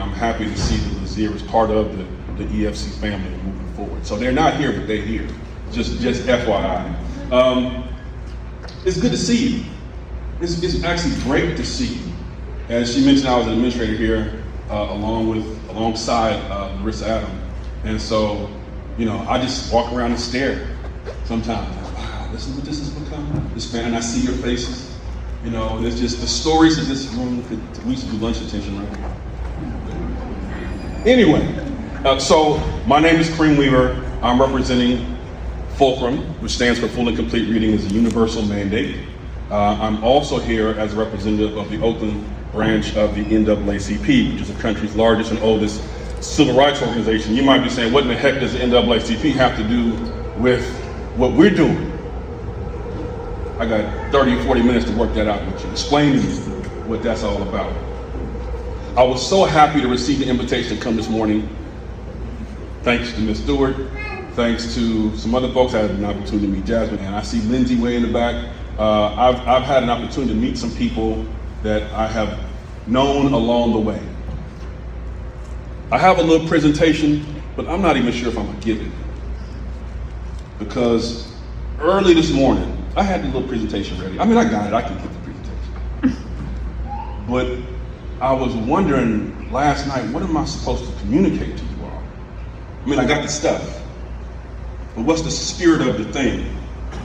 I'm happy to see that Lazier is part of the EFC family moving forward. So they're not here, but they're here. Just FYI. It's good to see you. It's actually great to see you. As she mentioned, I was an administrator here alongside Larissa Adam. And so, I just walk around and stare sometimes. Wow, this is what this has become. This fan, and I see your faces. It's just the stories of this room. We used to do lunch attention right here. Anyway, so my name is Kareem Weaver. I'm representing FULCRUM, which stands for Full and Complete Reading as a Universal Mandate. I'm also here as a representative of the Oakland branch of the NAACP, which is the country's largest and oldest civil rights organization. You might be saying, what in the heck does the NAACP have to do with what we're doing? I got 30 or 40 minutes to work that out with you. Explain to you what that's all about. I was so happy to receive the invitation to come this morning. Thanks to Ms. Stewart. Thanks to some other folks. I had an opportunity to meet Jasmine, and I see Lindsay way in the back. I've had an opportunity to meet some people that I have known along the way. I have a little presentation, but I'm not even sure if I'm gonna give it. Because early this morning, I had the little presentation ready. I got it, I can get the presentation. But I was wondering last night, what am I supposed to communicate to you all? I got the stuff, but what's the spirit of the thing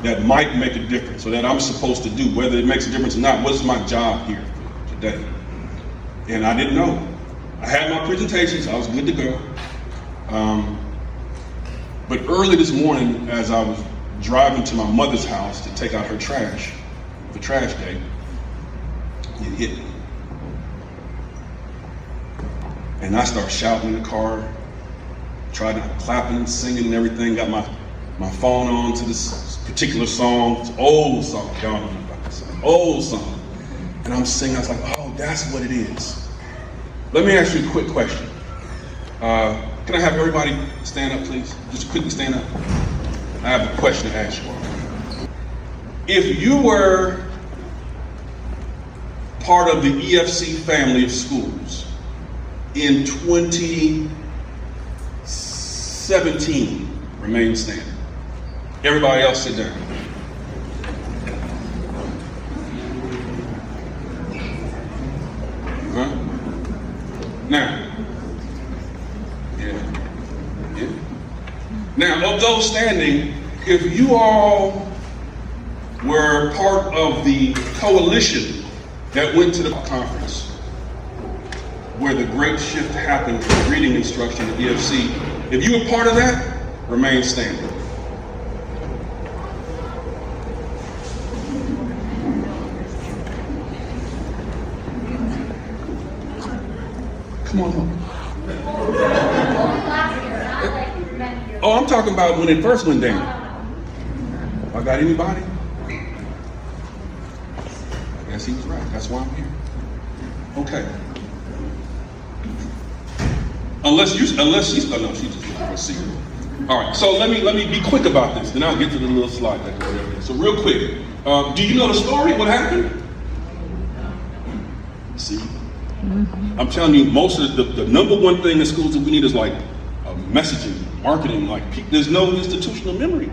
that might make a difference, or that I'm supposed to do, whether it makes a difference or not? What's my job here today? And I didn't know. I had my presentation, so I was good to go. But early this morning, as I was driving to my mother's house to take out her trash, the trash day, it hit me. And I started shouting in the car, tried to clapping and singing and everything, got my phone on to this particular song. It's an old song, y'all don't know about this song, old song. And I'm singing, I was like, oh, that's what it is. Let me ask you a quick question. Can I have everybody stand up, please? Just quickly stand up. I have a question to ask you all. If you were part of the EFC family of schools in 2017, remain standing. Everybody else sit down. Now, Now, of those standing, if you all were part of the coalition that went to the conference where the great shift happened from reading instruction to EFC, if you were part of that, remain standing. Come on, look. Oh, I'm talking about when it first went down. I got anybody? I guess he was right. That's why I'm here. Okay. Unless she's, oh no, she just looking for a secret. All right, so let me be quick about this, then I'll get to the little slide that goes there. So real quick, do you know the story? What happened? See? I'm telling you, most of the number one thing in schools that we need is like messaging, marketing, there's no institutional memory.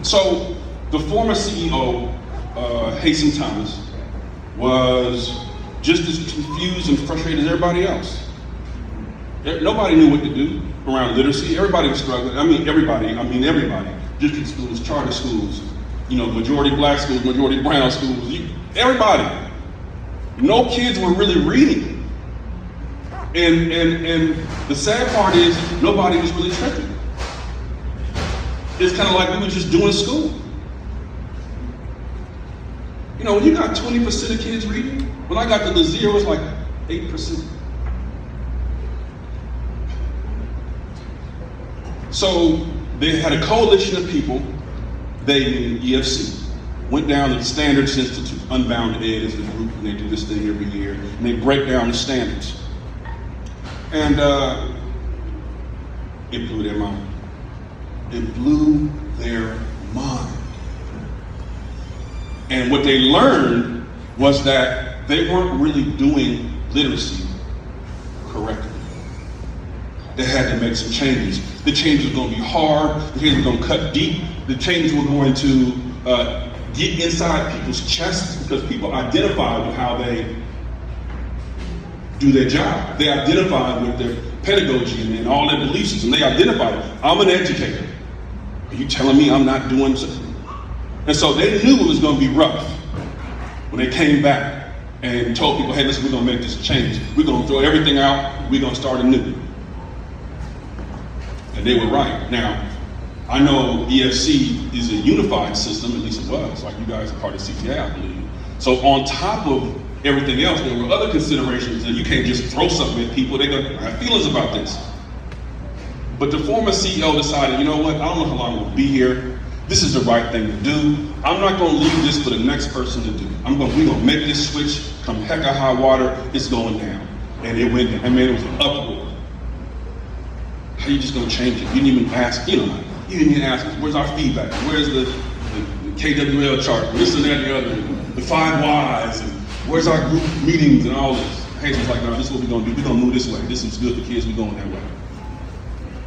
So the former CEO, Hasten Thomas, was just as confused and frustrated as everybody else. Nobody knew what to do around literacy. Everybody was struggling. Everybody. District schools, charter schools, majority black schools, majority brown schools, everybody. No kids were really reading. And the sad part is nobody was really tripping. It's kind of like we were just doing school. When you got 20% of kids reading, when I got to the zero, it was like 8%. So they had a coalition of people, they in EFC, went down to the Standards Institute, Unbound Ed is the group, and they do this thing every year, and they break down the standards. And it blew their mind. It blew their mind. And what they learned was that they weren't really doing literacy correctly. They had to make some changes. The changes were going to be hard. The changes were going to cut deep. The changes were going to get inside people's chests, because people identify with how they do their job. They identify with their pedagogy and all their belief systems. They identify, I'm an educator. Are you telling me I'm not doing something? And so they knew it was going to be rough when they came back and told people, hey, listen, we're going to make this change. We're going to throw everything out. We're going to start anew. And they were right. Now, I know EFC is a unified system, at least it was, like you guys are part of CTA, I believe. So on top of everything else, there were other considerations that you can't just throw something at people. They're going to have feelings about this. But the former CEO decided, you know what, I don't know how long we'll be here. This is the right thing to do. I'm not going to leave this for the next person to do. We're going to make this switch, come heck or high water, it's going down. And it went down. I mean, it was an uproar. How are you just going to change it? You didn't even ask, you didn't even ask us, where's our feedback? Where's the KWL chart? This and that and the other, the 5 whys, and where's our group meetings and all this? Hazel's like, no, this is what we're going to do. We're going to move this way. This is good for kids. We're going that way.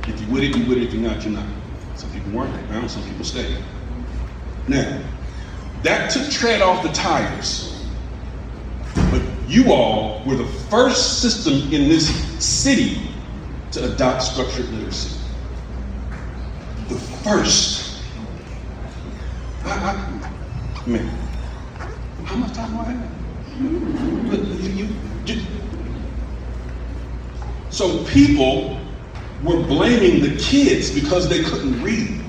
If you're with it, you're with it. If you're not, you're not. Some people weren't. They found. Some people stayed. Now, that took tread off the tires. But you all were the first system in this city to adopt structured literacy. The first. Man, how much time do I have? So people were blaming the kids because they couldn't read.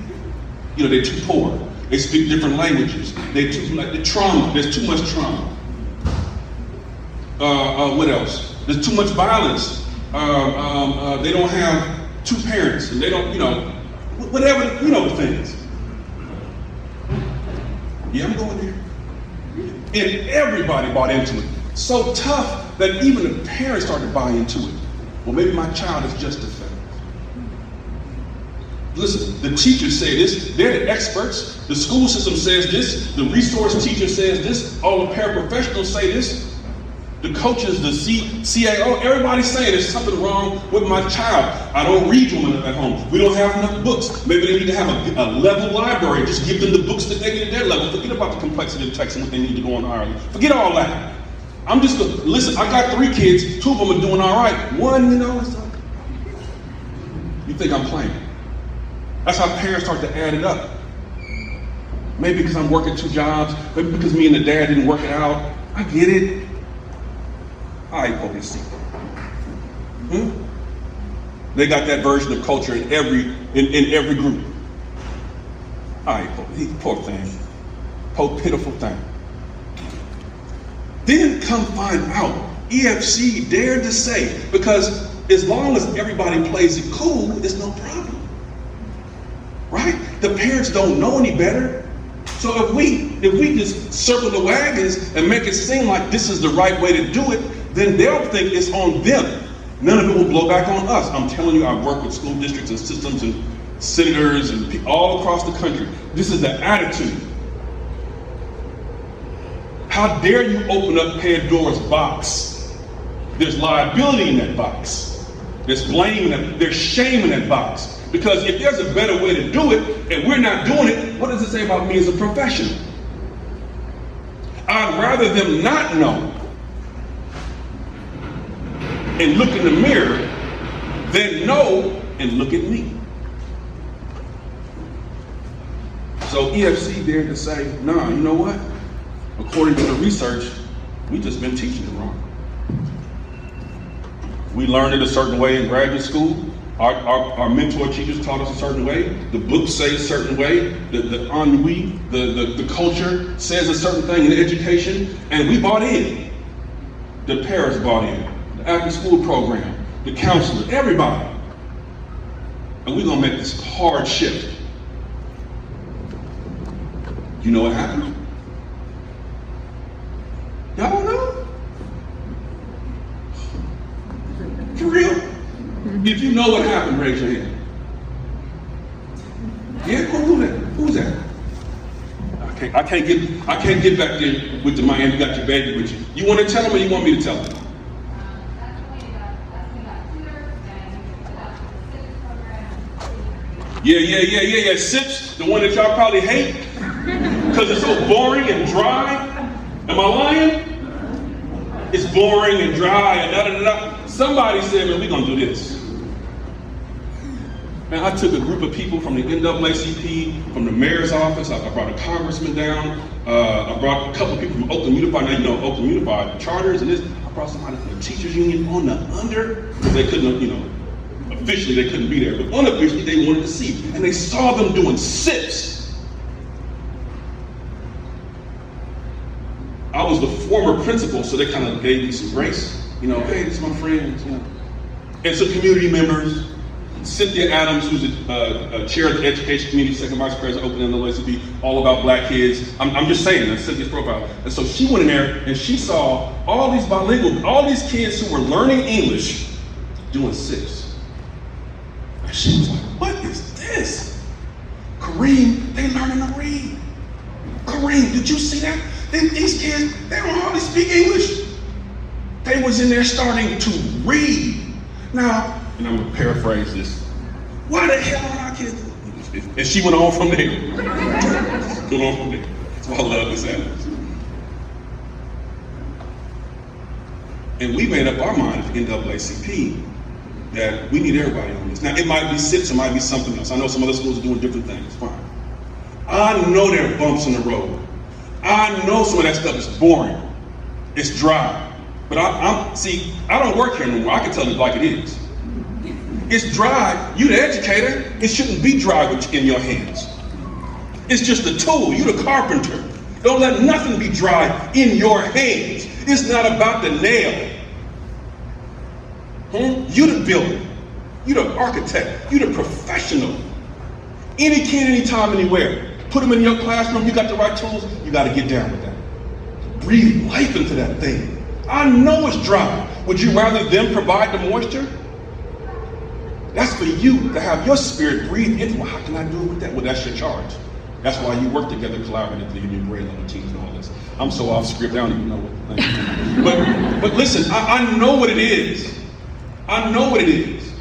They're too poor. They speak different languages. They too like the trauma. There's too much trauma. What else? There's too much violence. They don't have 2 parents, and they don't, whatever, the things. Yeah, I'm going there. And everybody bought into it. So tough that even the parents started to buy into it. Well, maybe my child is just defective. Listen, the teachers say this, they're the experts. The school system says this, the resource teacher says this, all the paraprofessionals say this. The coaches, the CAO, everybody's saying there's something wrong with my child. I don't read to them at home. We don't have enough books. Maybe they need to have a level library. Just give them the books that they need at their level. Forget about the complexity of text and what they need to go on Ireland. Forget all that. Listen, I got 3 kids. 2 of them are doing all right. One, it's like, you think I'm playing. That's how parents start to add it up. Maybe because I'm working 2 jobs. Maybe because me and the dad didn't work it out. I get it. I policy. They got that version of culture in every group. Poor thing. Poor pitiful thing. Then come find out, EFC dared to say, because as long as everybody plays it cool, it's no problem. Right? The parents don't know any better. So if we just circle the wagons and make it seem like this is the right way to do it, then they'll think it's on them. None of it will blow back on us. I'm telling you, I've worked with school districts and systems and senators and all across the country. This is the attitude. How dare you open up Pandora's box? There's liability in that box. There's blame in that, there's shame in that box. Because if there's a better way to do it and we're not doing it, what does it say about me as a professional? I'd rather them not know and look in the mirror than know and look at me. So EFC dared to say, nah, you know what? According to the research, we just been teaching it wrong. We learned it a certain way in graduate school. Our mentor teachers taught us a certain way. The books say a certain way. The ennui, the culture says a certain thing in education, and we bought in. The parents bought in. The after school program, the counselor, everybody. And we're gonna make this hard shift. You know what happened? Y'all don't know? For real? If you know what happened, raise your hand. Yeah, who's that? I can't get back there with the man who got your baby with you. You want to tell him or you want me to tell him? Yeah. SIPs, the one that y'all probably hate because it's so boring and dry. Am I lying? It's boring and dry and da-da-da-da. Somebody said, man, we're going to do this. Man, I took a group of people from the NAACP, from the mayor's office. I brought a congressman down. I brought a couple people from Oakland Unified. Now, you know, Oakland Unified charters and this. I brought somebody from the teachers union on the under, because they couldn't, you know, officially they couldn't be there, but unofficially they wanted to see. And they saw them doing SIPs. I was the former principal, so they kind of gave me some grace. You know, hey, this is my friend. You know. And some community members. Cynthia Adams, who's a chair of the Education Committee, second vice president, Oakland NAACP, all about black kids. I'm just saying, that's Cynthia's profile. And so she went in there and she saw all these bilingual, all these kids who were learning English doing SIPs. And she was like, what is this? Kareem, they learning to read. Kareem, did you see that? These kids, they don't hardly speak English. They was in there starting to read. Now, and I'm going to paraphrase this. Why the hell are our kids? And she went on from there. That's why I love this Adams. And we made up our mind at the NAACP that we need everybody on this. Now, it might be SIPs, it might be something else. I know some other schools are doing different things. Fine. I know there are bumps in the road. I know some of that stuff is boring. It's dry. But I don't work here anymore. I can tell it like it is. It's dry. You the educator. It shouldn't be dry in your hands. It's just a tool. You the carpenter. Don't let nothing be dry in your hands. It's not about the nail. You the builder. You the architect. You the professional. Any kid, anytime, anywhere. Put them in your classroom. You got the right tools. You got to get down with that. Breathe life into that thing. I know it's dry. Would you rather them provide the moisture? That's for you to have your spirit breathe into. Well, how can I do it with that? Well, that's your charge. That's why you work together collaboratively in your grade level teams and all this. I'm so off script, I don't even know what the thing is. But listen, I know what it is. I know what it is.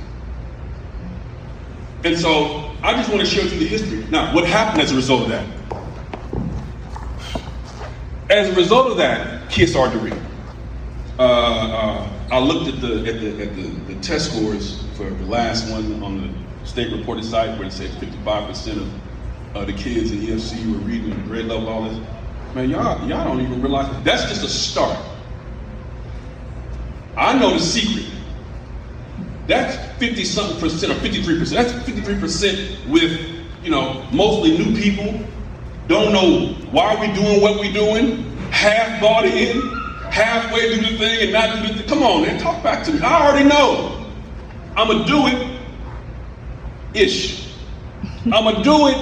And so I just want to share with you the history. Now, what happened as a result of that? As a result of that, kids started to read. I looked at the test scores for the last one on the state reported site where it said 55% of the kids in EFC were reading at grade level, all this. Man, y'all don't even realize that's just a start. I know the secret. That's 50-something% or 53%. That's 53% with, you know, mostly new people. Don't know why we doing what we doing. Half bought in. Halfway do the thing and not do the thing. Come on, man, talk back to me. I already know. I'ma do it. Ish. I'ma do it.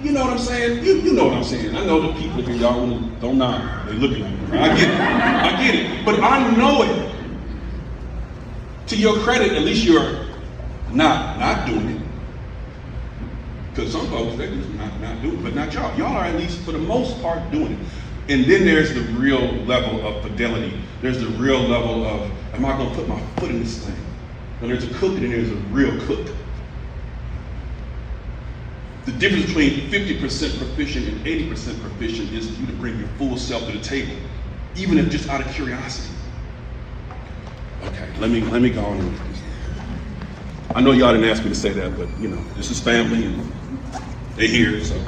You know what I'm saying? You know what I'm saying. I know the people here, y'all don't nod. They looking at me. I get it. But I know it. To your credit, at least you're not doing it. Because some folks, they just not doing it, but not y'all. Y'all are at least, for the most part, doing it. And then there's the real level of fidelity. There's the real level of, am I going to put my foot in this thing? When there's a cook and then there's a real cook. The difference between 50% proficient and 80% proficient is for you to bring your full self to the table, even if just out of curiosity. Okay, let me go on with this. I know y'all didn't ask me to say that, but you know, this is family and they here, so.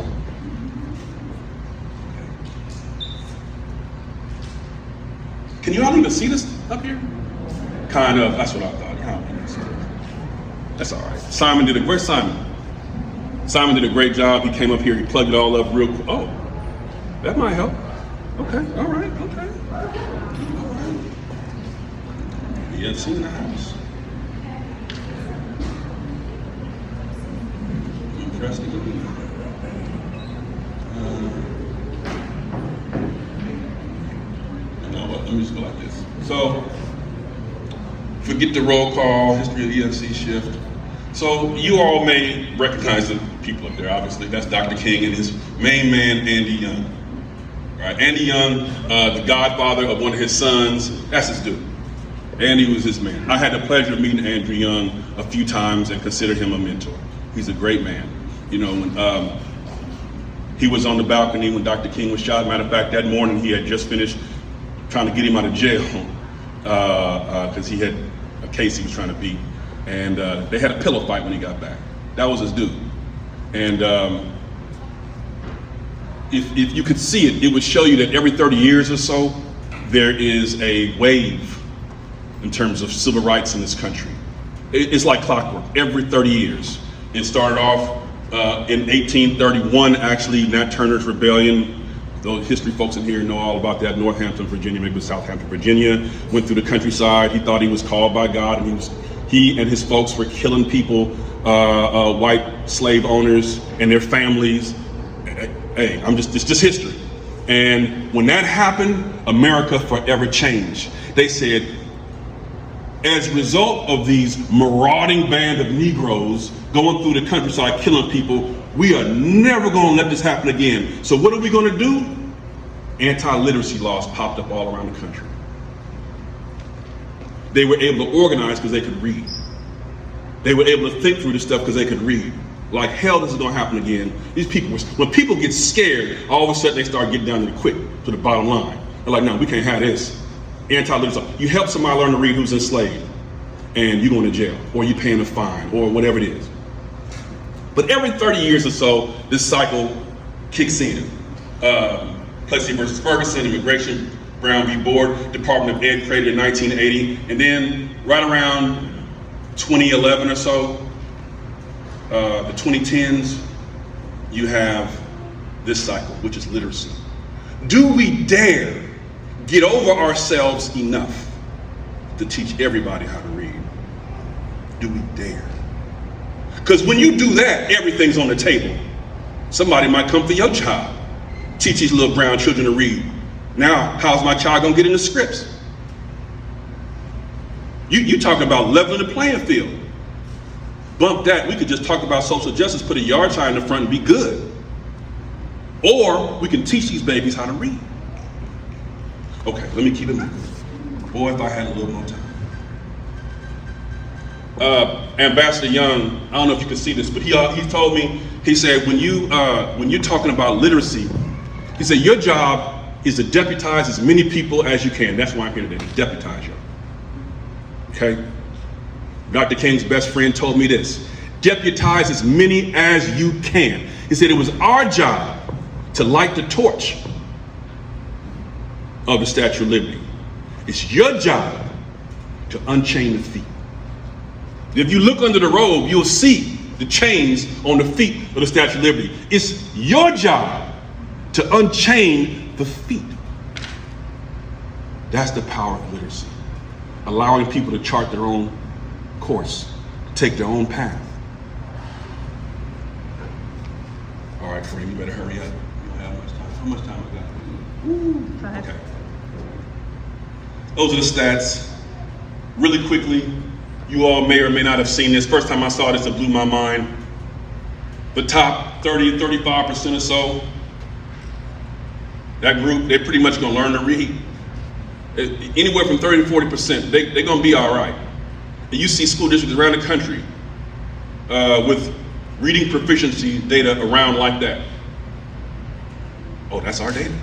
Can you all even see this up here? Kind of, that's what I thought. That's all right. Where's Simon? Simon did a great job. He came up here, he plugged it all up real quick. Oh, that might help. Okay, all right, okay. All right. EFC in the house. Interesting. You know what, let me just go like this. So, forget the roll call, history of EFC shift. So you all may recognize the people up there, obviously. That's Dr. King and his main man, Andy Young. Right? Andy Young, the godfather of one of his sons, that's his dude. Andy was his man. I had the pleasure of meeting Andrew Young a few times and considered him a mentor. He's a great man. You know, when he was on the balcony when Dr. King was shot. Matter of fact, that morning he had just finished trying to get him out of jail because he had a case he was trying to beat. And they had a pillow fight when he got back. That was his dude. And if you could see it, it would show you that every 30 years or so, there is a wave in terms of civil rights in this country. It's like clockwork, every 30 years. It started off in 1831, actually, Nat Turner's Rebellion. Those history folks in here know all about that. Northampton, Virginia, maybe Southampton, Virginia. Went through the countryside. He thought he was called by God, and he and his folks were killing people, white slave owners and their families. Hey, it's just history. And when that happened, America forever changed. They said, as a result of these marauding band of Negroes going through the countryside killing people, we are never going to let this happen again. So what are we going to do? Anti-literacy laws popped up all around the country. They were able to organize because they could read. They were able to think through this stuff because they could read. Like, hell, this is going to happen again. These people, when people get scared, all of a sudden they start getting down to the bottom line. They're like, no, we can't have this. Anti-literacy. You help somebody learn to read who's enslaved, and you're going to jail, or you're paying a fine, or whatever it is. But every 30 years or so, this cycle kicks in. Plessy versus Ferguson, Immigration, Brown v. Board, Department of Ed created in 1980, and then right around 2011 or so, the 2010s, you have this cycle, which is literacy. Do we dare get over ourselves enough to teach everybody how to read? Do we dare? Because when you do that, everything's on the table. Somebody might come for your child, teach these little brown children to read. Now, how's my child gonna get in the scripts? You talking about leveling the playing field. Bump that, we could just talk about social justice, put a yard sign in the front and be good. Or we can teach these babies how to read. Okay, let me keep it moving. Boy, if I had a little more time. Ambassador Young, I don't know if you can see this, but he told me, he said, when you're talking about literacy, he said, your job is to deputize as many people as you can. That's why I'm here today, to deputize you. Okay? Dr. King's best friend told me this: deputize as many as you can. He said it was our job to light the torch of the Statue of Liberty. It's your job to unchain the feet. If you look under the robe, you'll see the chains on the feet of the Statue of Liberty. It's your job to unchain the feet. That's the power of literacy. Allowing people to chart their own course, take their own path. All right, Kareem, you better hurry up. You don't have much time. How much time I got? 5. Okay. Those are the stats. Really quickly, you all may or may not have seen this. First time I saw this, it blew my mind. The top 30, 35% or so, that group, they're pretty much gonna learn to read. Anywhere from 30 to 40%, they're gonna be all right. And you see school districts around the country with reading proficiency data around like that. Oh, that's our data.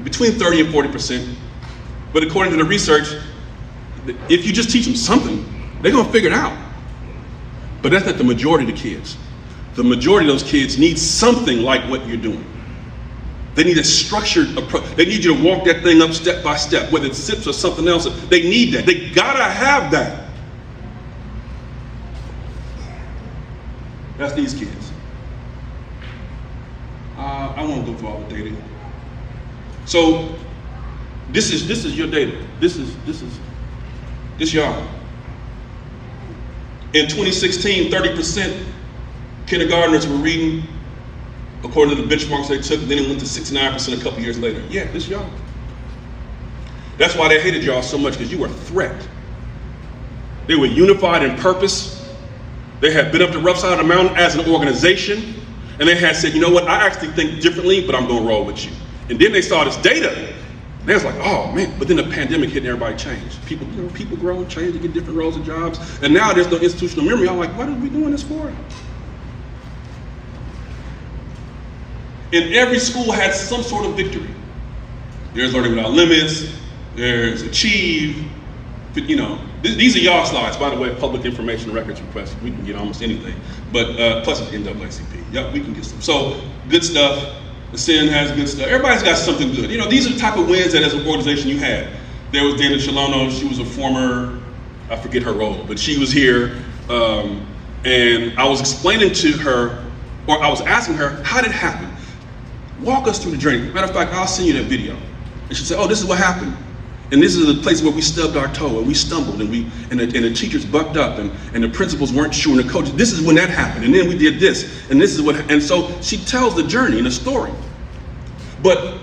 Between 30 and 40%. But according to the research, if you just teach them something, they're gonna figure it out. But that's not the majority of the kids. The majority of those kids need something like what you're doing. They need a structured approach. They need you to walk that thing up step by step, whether it's SIPs or something else. They need that. They gotta have that. That's these kids. I won't go through all the data. So this is your data. This y'all. In 2016, 30% kindergartners were reading, according to the benchmarks they took. Then it went to 69% a couple years later. Yeah, this y'all. That's why they hated y'all so much, because you were a threat. They were unified in purpose. They had been up the rough side of the mountain as an organization, and they had said, you know what, I actually think differently, but I'm gonna roll with you. And then they saw this data, and they was like, oh man, but then the pandemic hit and everybody changed. People grow, change, they get different roles and jobs, and now there's no institutional memory. I'm like, what are we doing this for? And every school had some sort of victory. There's Learning Without Limits, there's Achieve, these are y'all slides, by the way, public information records request. We can get almost anything, but plus it's NAACP. Yep, we can get some. So good stuff. The SIN has good stuff. Everybody's got something good. These are the type of wins that as an organization you had. There was Dana Chalono. She was a former, I forget her role, but she was here, and I was explaining to her, or I was asking her, how did it happen? Walk us through the journey. Matter of fact, I'll send you that video. And she said, oh, this is what happened. And this is the place where we stubbed our toe and we stumbled and the teachers bucked up and the principals weren't sure and the coaches, this is when that happened. And then we did this and this is what, and so she tells the journey and the story. But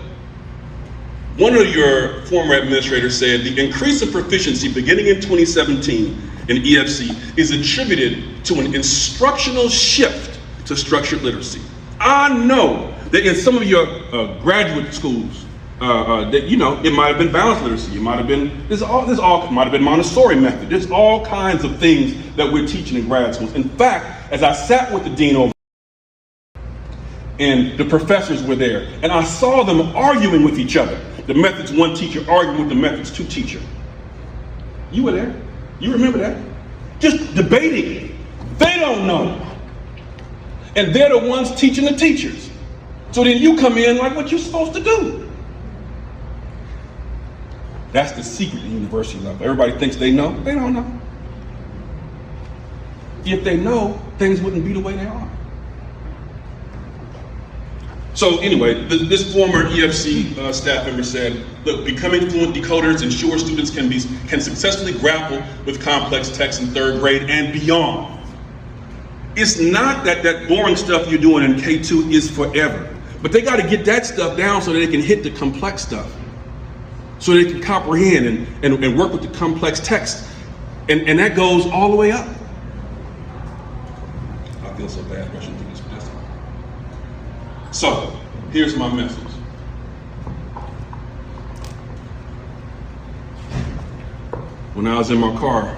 one of your former administrators said the increase in proficiency beginning in 2017 in EFC is attributed to an instructional shift to structured literacy. I know that in some of your graduate schools, that it might have been balanced literacy, it might have been it might have been Montessori method. There's all kinds of things that we're teaching in grad schools. In fact, as I sat with the dean over and the professors were there, and I saw them arguing with each other. The methods one teacher arguing with the methods two teacher. You were there. You remember that? Just debating. They don't know. And they're the ones teaching the teachers. So then you come in like what you're supposed to do. That's the secret at university level. Everybody thinks they know. They don't know. If they know, things wouldn't be the way they are. So anyway, this former EFC staff member said, look, becoming fluent decoders ensures students can successfully grapple with complex text in third grade and beyond. It's not that boring stuff you're doing in K2 is forever, but they got to get that stuff down so that they can hit the complex stuff. So they can comprehend and work with the complex text. And that goes all the way up. I feel so bad rushing through this message. So, here's my message. When I was in my car,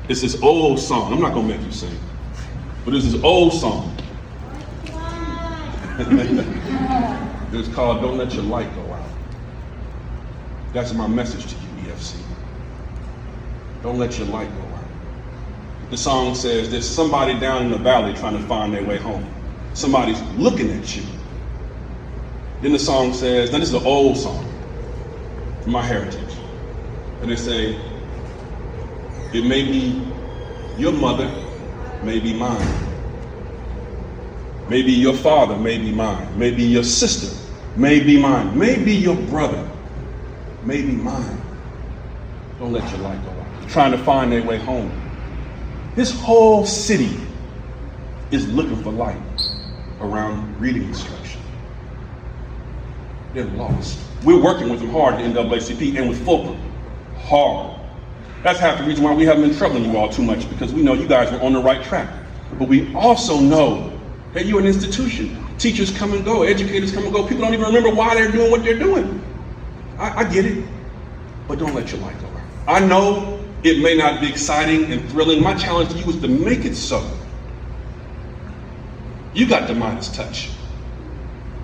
it's this old song. I'm not gonna make you sing, but it's this old song. It's called Don't Let Your Light Go Out. That's my message to you, EFC. Don't let your light go out. The song says there's somebody down in the valley trying to find their way home. Somebody's looking at you. Then the song says, now this is an old song from my heritage. And they say, it may be your mother, may be mine. Maybe your father, may be mine. Maybe your sister, may be mine. Maybe your brother, maybe mine. Don't let your light go out. Trying to find their way home. This whole city is looking for light around reading instruction. They're lost. We're working with them hard at the NAACP and with FULCRUM. Hard. That's half the reason why we haven't been troubling you all too much, because we know you guys are on the right track. But we also know that you're an institution. Teachers come and go, educators come and go. People don't even remember why they're doing what they're doing. I get it, but don't let your light go out. I know it may not be exciting and thrilling. My challenge to you is to make it so. You got the Midas touch.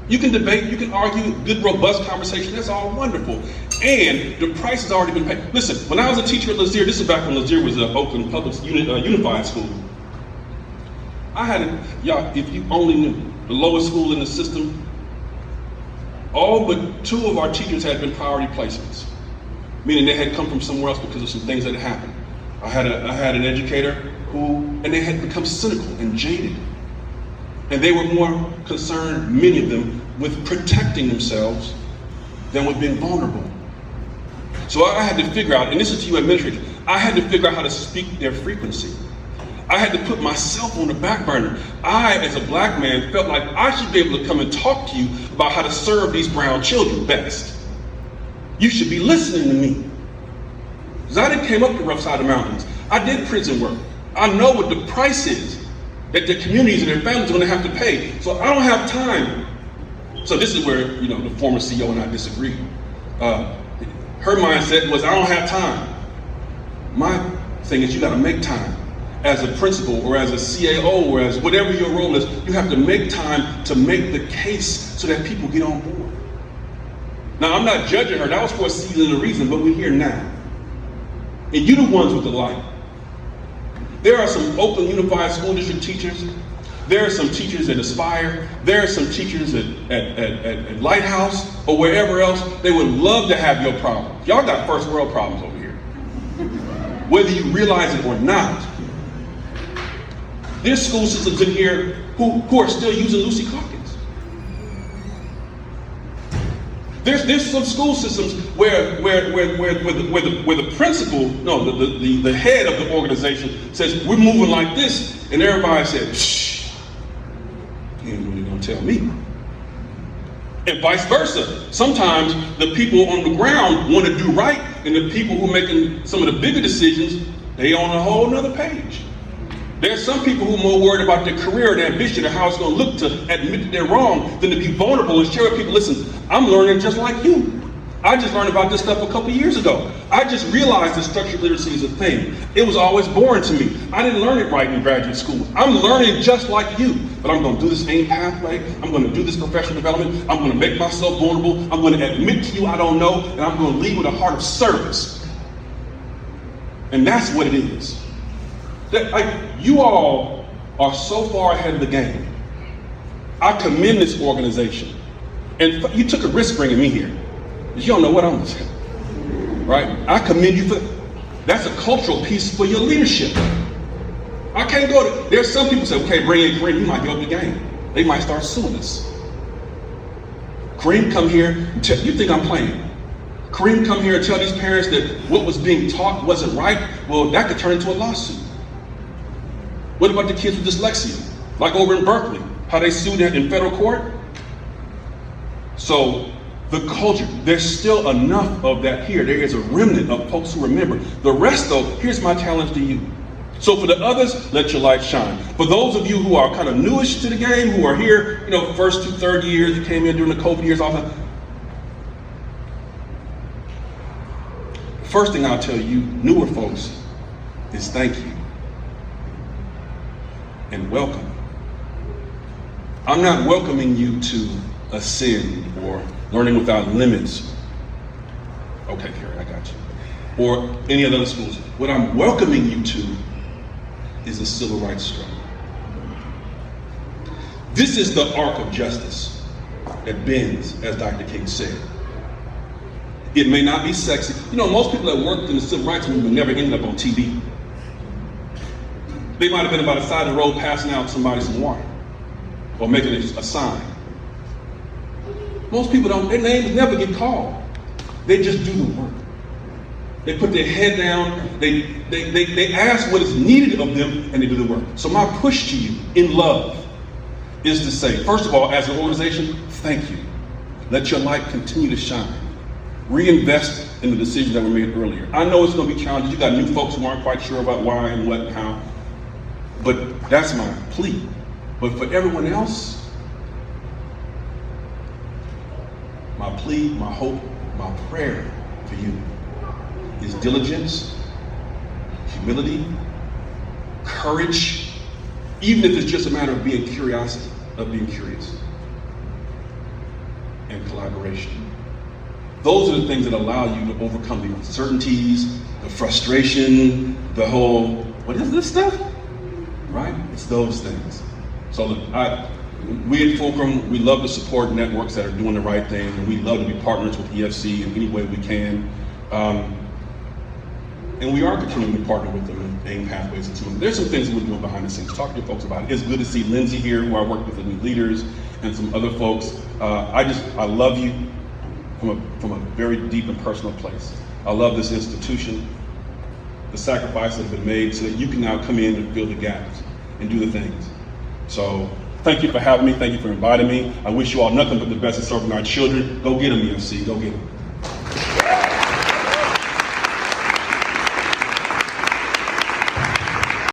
You can debate, you can argue, good, robust conversation, that's all wonderful. And the price has already been paid. Listen, when I was a teacher at Lazier, this is back when Lazier was an Oakland Public Unified School. I had, if you only knew, the lowest school in the system, all but 2 of our teachers had been priority placements, meaning they had come from somewhere else because of some things that had happened. I had an educator and they had become cynical and jaded. And they were more concerned, many of them, with protecting themselves than with being vulnerable. So I had to figure out, and this is to you administrators, I had to figure out how to speak their frequency. I had to put myself on the back burner. I, as a black man, felt like I should be able to come and talk to you about how to serve these brown children best. You should be listening to me. Because I didn't came up the rough side of the mountains. I did prison work. I know what the price is that their communities and their families are going to have to pay. So I don't have time. So this is where, the former CEO and I disagreed. Her mindset was, I don't have time. My thing is, you got to make time. as a principal or as a CAO or as whatever your role is, you have to make time to make the case so that people get on board. Now, I'm not judging her. That was for a season and a reason, but we're here now. And you're the ones with the light. There are some Oakland Unified School District teachers. There are some teachers at Aspire. There are some teachers at Lighthouse or wherever else. They would love to have your problems. Y'all got first world problems over here. Whether you realize it or not. There's school systems in here who are still using Lucy Calkins. There's some school systems where the principal, no, the head of the organization says, we're moving like this, and everybody said, shh, you ain't really gonna tell me. And vice versa. Sometimes the people on the ground want to do right, and the people who are making some of the bigger decisions, they on a whole nother page. There's some people who are more worried about their career and ambition and how it's going to look to admit that they're wrong than to be vulnerable and share with people, listen, I'm learning just like you. I just learned about this stuff a couple years ago. I just realized that structured literacy is a thing. It was always boring to me. I didn't learn it right in graduate school. I'm learning just like you, but I'm going to do this AIM pathway. I'm going to do this professional development. I'm going to make myself vulnerable. I'm going to admit to you I don't know, and I'm going to lead with a heart of service. And that's what it is. You all are so far ahead of the game. I commend this organization. And you took a risk bringing me here. You don't know what I'm saying, right? I commend you for that's a cultural piece for your leadership. I can't go to, there's some people say, okay, bring in Kareem, you might give up the game. They might start suing us. Kareem come here and tell, you think I'm playing? Kareem come here and tell these parents that what was being taught wasn't right. Well, that could turn into a lawsuit. What about the kids with dyslexia? Like over in Berkeley, how they sued in federal court? So the culture, there's still enough of that here. There is a remnant of folks who remember. The rest though, here's my challenge to you. So for the others, let your light shine. For those of you who are kind of newish to the game, who are here, first 2 third years, you came in during the COVID years, all that. The first thing I'll tell you, newer folks, is thank you. And welcome. I'm not welcoming you to ascend or learning without limits. Okay, Karen, I got you. Or any of the other schools. What I'm welcoming you to is the civil rights struggle. This is the arc of justice that bends, as Dr. King said. It may not be sexy. Most people that worked in the civil rights movement never ended up on TV. They might have been by the side of the road passing out somebody some water or making a sign. Most people their names never get called. They just do the work. They put their head down, they ask what is needed of them, and they do the work. So my push to you in love is to say, first of all, as an organization, thank you. Let your light continue to shine. Reinvest in the decisions that were made earlier. I know it's going to be challenging. You got new folks who aren't quite sure about why and what and how. But that's my plea. But for everyone else, my plea, my hope, my prayer for you is diligence, humility, courage, even if it's just a matter of being curious, and collaboration. Those are the things that allow you to overcome the uncertainties, the frustration, the whole, what is this stuff? Right? It's those things. So look, we at FULCRUM, we love to support networks that are doing the right thing, and we love to be partners with EFC in any way we can. And we are continuing to partner with them in AIM pathways and some. There's some things that we're doing behind the scenes. Talk to your folks about it. It's good to see Lindsay here, who I work with, the new leaders, and some other folks. I love you from a very deep and personal place. I love this institution, the sacrifice that has been made so that you can now come in and fill the gaps and do the things. So thank you for having me. Thank you for inviting me. I wish you all nothing but the best in serving our children. Go get them, EFC. Go get them.